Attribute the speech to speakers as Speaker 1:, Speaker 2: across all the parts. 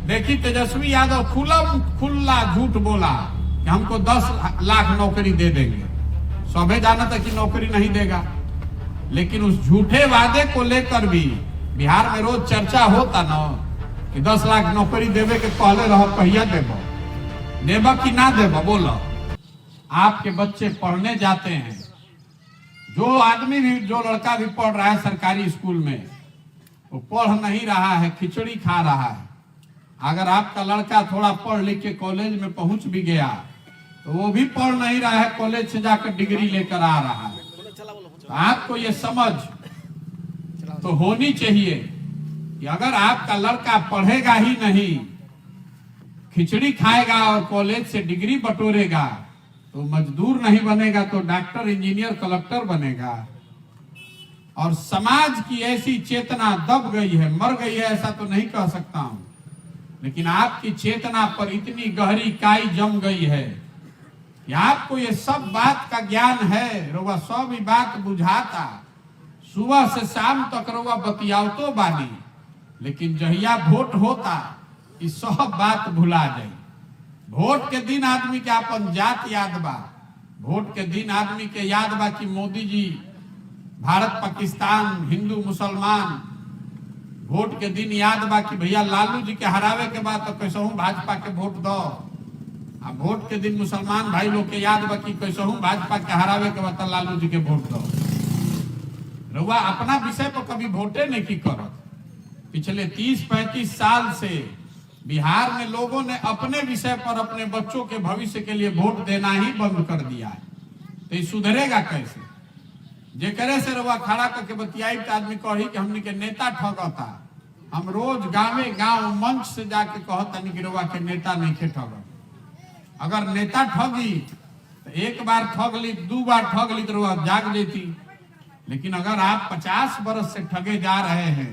Speaker 1: देखी तेजस्वी यादव खुला झूठ बोला कि हमको 10 लाख नौकरी दे देंगे। सभी जाना था कि नौकरी नहीं देगा, लेकिन उस झूठे वादे को लेकर भी बिहार में रोज चर्चा होता ना कि 10 लाख नौकरी देवे के पहले रहो कहिया देबो कि ना देबो। बोलो, आपके बच्चे पढ़ने जाते हैं, जो आदमी भी, जो लड़का भी पढ़ रहा है सरकारी स्कूल में, वो पढ़ नहीं रहा है, खिचड़ी खा रहा है। अगर आपका लड़का थोड़ा पढ़ लिख के कॉलेज में पहुंच भी गया तो वो भी पढ़ नहीं रहा है, कॉलेज से जाकर डिग्री लेकर आ रहा है। तो आपको ये समझ तो होनी चाहिए कि अगर आपका लड़का पढ़ेगा ही नहीं, खिचड़ी खाएगा और कॉलेज से डिग्री बटोरेगा, तो मजदूर नहीं बनेगा तो डॉक्टर, इंजीनियर, कलेक्टर बनेगा। और समाज की ऐसी चेतना दब गई है, मर गई है ऐसा तो नहीं कह सकता हूं, लेकिन आपकी चेतना पर इतनी गहरी काई जम गई है कि आपको ये सब बात का ज्ञान है, रोवा सब ही बात बुझाता, सुबह से शाम तक रोवा बतियाओ तो बानी, लेकिन जहिया वोट होता ये सब बात भुला जाए। वोट के दिन आदमी के अपन जात याद बा, वोट के दिन आदमी के याद बा कि मोदी जी भारत पाकिस्तान, हिंदू मुसलमान। वोट के दिन याद बा कि भैया लालू जी के हरावे के बाद तो कैसे हूं भाजपा के वोट दो। अब वोट के दिन मुसलमान भाई लोग के याद बा कि कैसे हूं भाजपा के हरावे के बाद लालू जी के वोट दो। रउआ अपना विषय पर कभी वोटे नहीं की करत। पिछले 30-35 साल से बिहार में लोगों ने अपने विषय पर, अपने बच्चों के भविष्य के लिए वोट देना ही बंद कर दिया है। तो ये सुधरेगा कैसे? जे करे से रउआ खड़ा करके बतियाई तो आदमी कही कि हमने के नेता ठगता। हम रोज गाँवे गांव मंच से जाके कहता नहीं कि रउआ के नेता नहीं खे ठगत। अगर नेता ठगी तो एक बार ठग ली, 2 बार ठग ली तो रउआ जाग जेती, लेकिन अगर आप 50 बरस से ठगे जा रहे हैं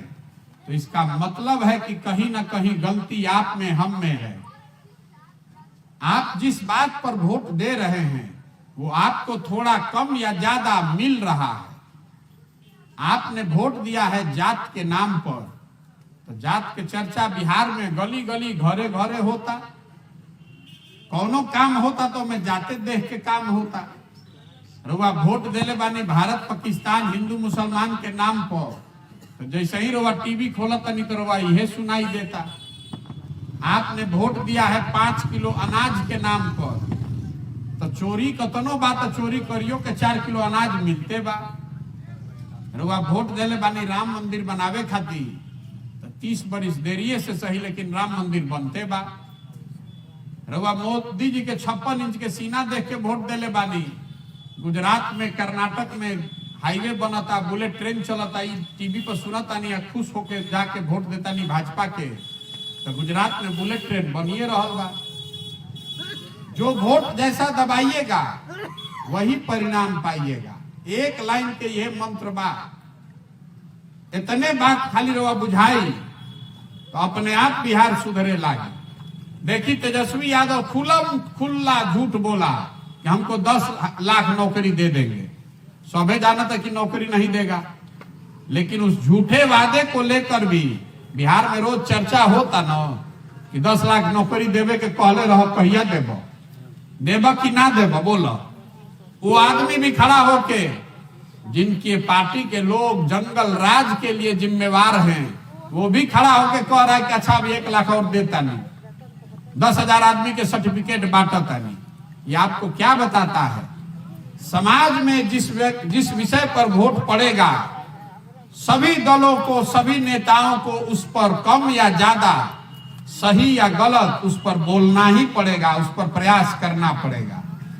Speaker 1: तो इसका मतलब है कि कहीं ना कहीं गलती आप में, हम में है। आप जिस बात पर वोट दे रहे हैं वो आपको थोड़ा कम या ज्यादा मिल रहा है। आपने वोट दिया है जात के नाम पर, तो जात के चर्चा बिहार में गली गली, घरे घरे होता। कौनो काम होता तो मैं जाते देख के काम होता। रुआ वोट देले बानी भारत पाकिस्तान, हिंदू मुसलमान के नाम पर, तो जैसे ही रुआ टीवी खोला तनी तो रुआ यह सुनाई देता। आपने वोट दिया है 5 किलो अनाज के नाम पर, तो चोरी कतनो बात, चोरी करियो के 4 किलो अनाज मिलते बा। रुआ वोट देले बानी राम मंदिर बनावे खातिर, तो 30 बरिस देरिये से सही लेकिन राम मंदिर बनते बा। रुआ मोदी जी के 56 इंच के सीना देख के वोट देले बानी। गुजरात में, कर्नाटक में हाईवे बनता, बुलेट ट्रेन चलता, टीवी पर सुनता नहीं, खुश होके जाके वोट देता नहीं भाजपा के। तो गुजरात में बुलेट ट्रेन बनिए रहल बा। जो वोट जैसा दबाइएगा वही परिणाम पाइएगा। एक लाइन के ये मंत्र बा, इतने बात खाली रवा बुझाई तो अपने आप बिहार सुधरे लागे। देखी तेजस्वी यादव खुला झूठ बोला कि हमको 10 लाख नौकरी दे देंगे। सभी जाना था कि नौकरी नहीं देगा, लेकिन उस झूठे वादे को लेकर भी बिहार में रोज चर्चा होता ना कि 10 लाख नौकरी देवे के पहले रहो कहिया देबो कि ना देबो। बोलो, वो आदमी भी खड़ा होके, जिनकी पार्टी के लोग जंगल राज के लिए जिम्मेवार हैं, वो भी खड़ा होके कह रहा है कि अच्छा अब 1 लाख और देता नहीं, 10,000 आदमी के सर्टिफिकेट बांटता नहीं। ये आपको क्या बताता है? समाज में जिस विषय पर वोट पड़ेगा, सभी दलों को, सभी नेताओं को उस पर कम या ज्यादा, सही या गलत, उस पर बोलना ही पड़ेगा, उस पर प्रयास करना पड़ेगा।